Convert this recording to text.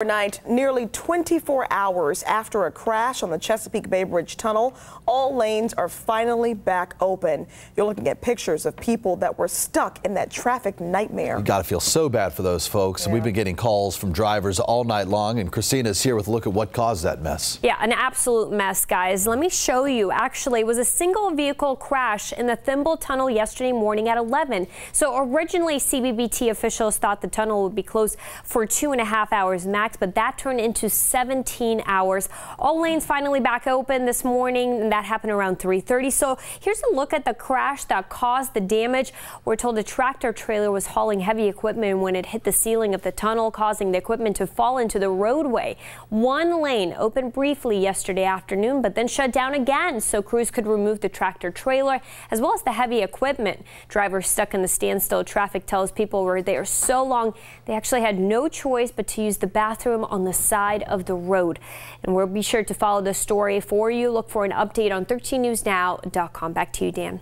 Overnight, nearly 24 hours after a crash on the Chesapeake Bay Bridge Tunnel, all lanes are finally back open. You're looking at pictures of people that were stuck in that traffic nightmare. You got to feel so bad for those folks. Yeah. We've been getting calls from drivers all night long, and Christina's here with a look at what caused that mess. Yeah, an absolute mess, guys. Let me show you. Actually, it was a single vehicle crash in the Thimble Tunnel yesterday morning at 11. So originally, CBBT officials thought the tunnel would be closed for 2.5 hours max, but that turned into 17 hours. All lanes finally back open this morning, and that happened around 3:30. So here's a look at the crash that caused the damage. We're told a tractor trailer was hauling heavy equipment when it hit the ceiling of the tunnel, causing the equipment to fall into the roadway. One lane opened briefly yesterday afternoon, but then shut down again so crews could remove the tractor trailer as well as the heavy equipment. Drivers stuck in the standstill traffic tells people were there so long they actually had no choice but to use the bathroom on the side of the road. And we'll be sure to follow this story for you. Look for an update on 13newsnow.com. Back to you, Dan.